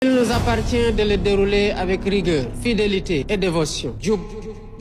Il nous appartient de le dérouler avec rigueur, fidélité et dévotion. Djoub,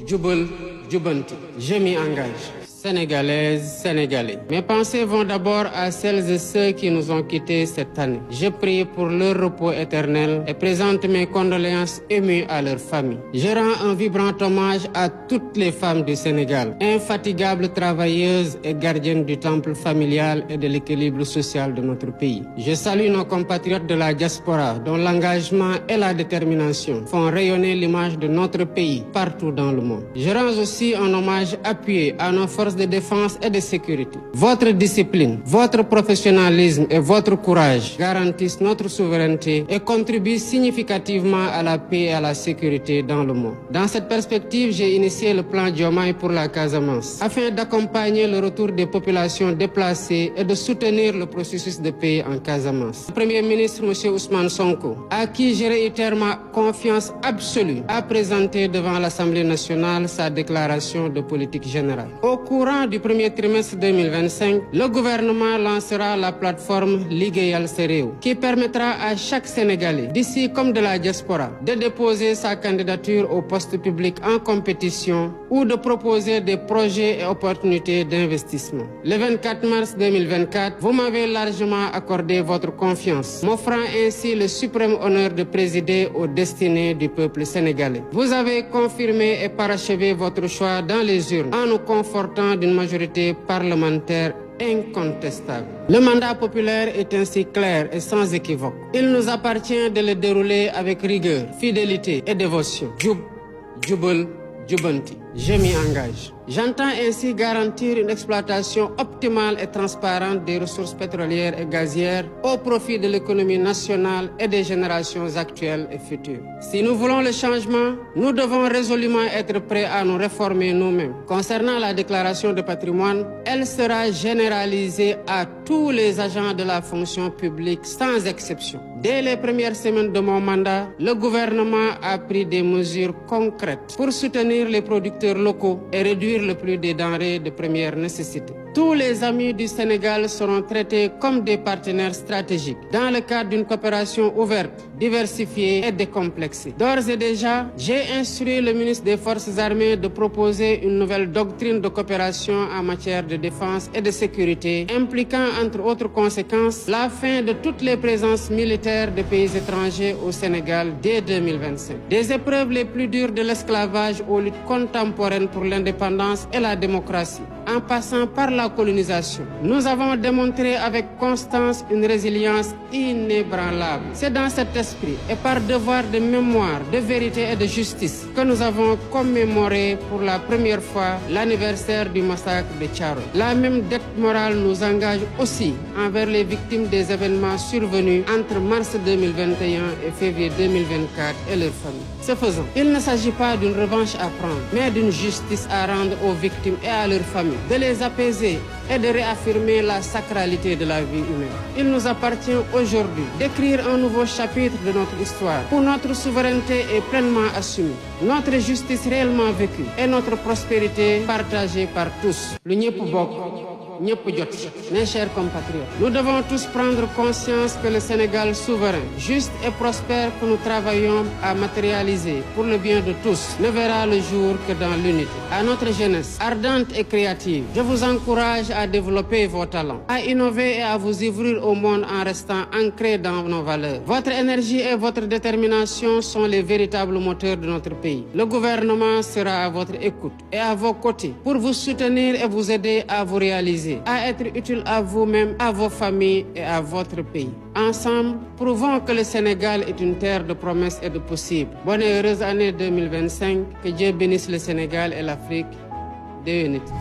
djoubel, djoubanti. Je m'y engage. Sénégalaises, Sénégalais. Mes pensées vont d'abord à celles et ceux qui nous ont quittés cette année. Je prie pour leur repos éternel et présente mes condoléances émues à leurs familles. Je rends un vibrant hommage à toutes les femmes du Sénégal, infatigables travailleuses et gardiennes du temple familial et de l'équilibre social de notre pays. Je salue nos compatriotes de la diaspora dont l'engagement et la détermination font rayonner l'image de notre pays partout dans le monde. Je rends aussi un hommage appuyé à nos forces de défense et de sécurité. Votre discipline, votre professionnalisme et votre courage garantissent notre souveraineté et contribuent significativement à la paix et à la sécurité dans le monde. Dans cette perspective, j'ai initié le plan Diomaye pour la Casamance afin d'accompagner le retour des populations déplacées et de soutenir le processus de paix en Casamance. Le Premier ministre, M. Ousmane Sonko, à qui je réitère ma confiance absolue, a présenté devant l'Assemblée nationale sa déclaration de politique générale. Au courant du premier trimestre 2025, le gouvernement lancera la plateforme Liggéeyal sa réew, qui permettra à chaque Sénégalais, d'ici comme de la diaspora, de déposer sa candidature au poste public en compétition ou de proposer des projets et opportunités d'investissement. Le 24 mars 2024, vous m'avez largement accordé votre confiance, m'offrant ainsi le suprême honneur de présider aux destinées du peuple sénégalais. Vous avez confirmé et parachevé votre choix dans les urnes en nous confortant d'une majorité parlementaire incontestable. Le mandat populaire est ainsi clair et sans équivoque. Il nous appartient de le dérouler avec rigueur, fidélité et dévotion. Djoub, djoubel, djoubanti. Je m'y engage. J'entends ainsi garantir une exploitation optimale et transparente des ressources pétrolières et gazières au profit de l'économie nationale et des générations actuelles et futures. Si nous voulons le changement, nous devons résolument être prêts à nous réformer nous-mêmes. Concernant la déclaration de patrimoine, elle sera généralisée à tous les agents de la fonction publique sans exception. Dès les premières semaines de mon mandat, le gouvernement a pris des mesures concrètes pour soutenir les producteurs locaux et réduire le prix des denrées de première nécessité. Tous les amis du Sénégal seront traités comme des partenaires stratégiques dans le cadre d'une coopération ouverte, diversifiée et décomplexée. D'ores et déjà, j'ai instruit le ministre des Forces armées de proposer une nouvelle doctrine de coopération en matière de défense et de sécurité, impliquant entre autres conséquences la fin de toutes les présences militaires de pays étrangers au Sénégal dès 2025. Des épreuves les plus dures de l'esclavage aux luttes contemporaines pour l'indépendance et la démocratie, en passant par la colonisation. Nous avons démontré avec constance une résilience inébranlable. C'est dans cet esprit et par devoir de mémoire, de vérité et de justice que nous avons commémoré pour la première fois l'anniversaire du massacre de Thiaroye. La même dette morale nous engage aussi envers les victimes des événements survenus entre mars 2021 et février 2024 et leurs familles. Ce faisant, il ne s'agit pas d'une revanche à prendre, mais d'une justice à rendre aux victimes et à leurs familles, de les apaiser et de réaffirmer la sacralité de la vie humaine. Il nous appartient aujourd'hui d'écrire un nouveau chapitre de notre histoire où notre souveraineté est pleinement assumée, notre justice réellement vécue et notre prospérité partagée par tous. Le ñepp bokk, ñepp jot. Mes chers compatriotes, nous devons tous prendre conscience que le Sénégal souverain, juste et prospère que nous travaillons à matérialiser pour le bien de tous ne verra le jour que dans l'unité. À notre jeunesse ardente et créative, je vous encourage à développer vos talents, à innover et à vous ouvrir au monde en restant ancrés dans nos valeurs. Votre énergie et votre détermination sont les véritables moteurs de notre pays. Le gouvernement sera à votre écoute et à vos côtés pour vous soutenir et vous aider à vous réaliser, à être utile à vous-même, à vos familles et à votre pays. Ensemble, prouvons que le Sénégal est une terre de promesses et de possibles. Bonne et heureuse année 2025. Que Dieu bénisse le Sénégal et l'Afrique. Déwéniti.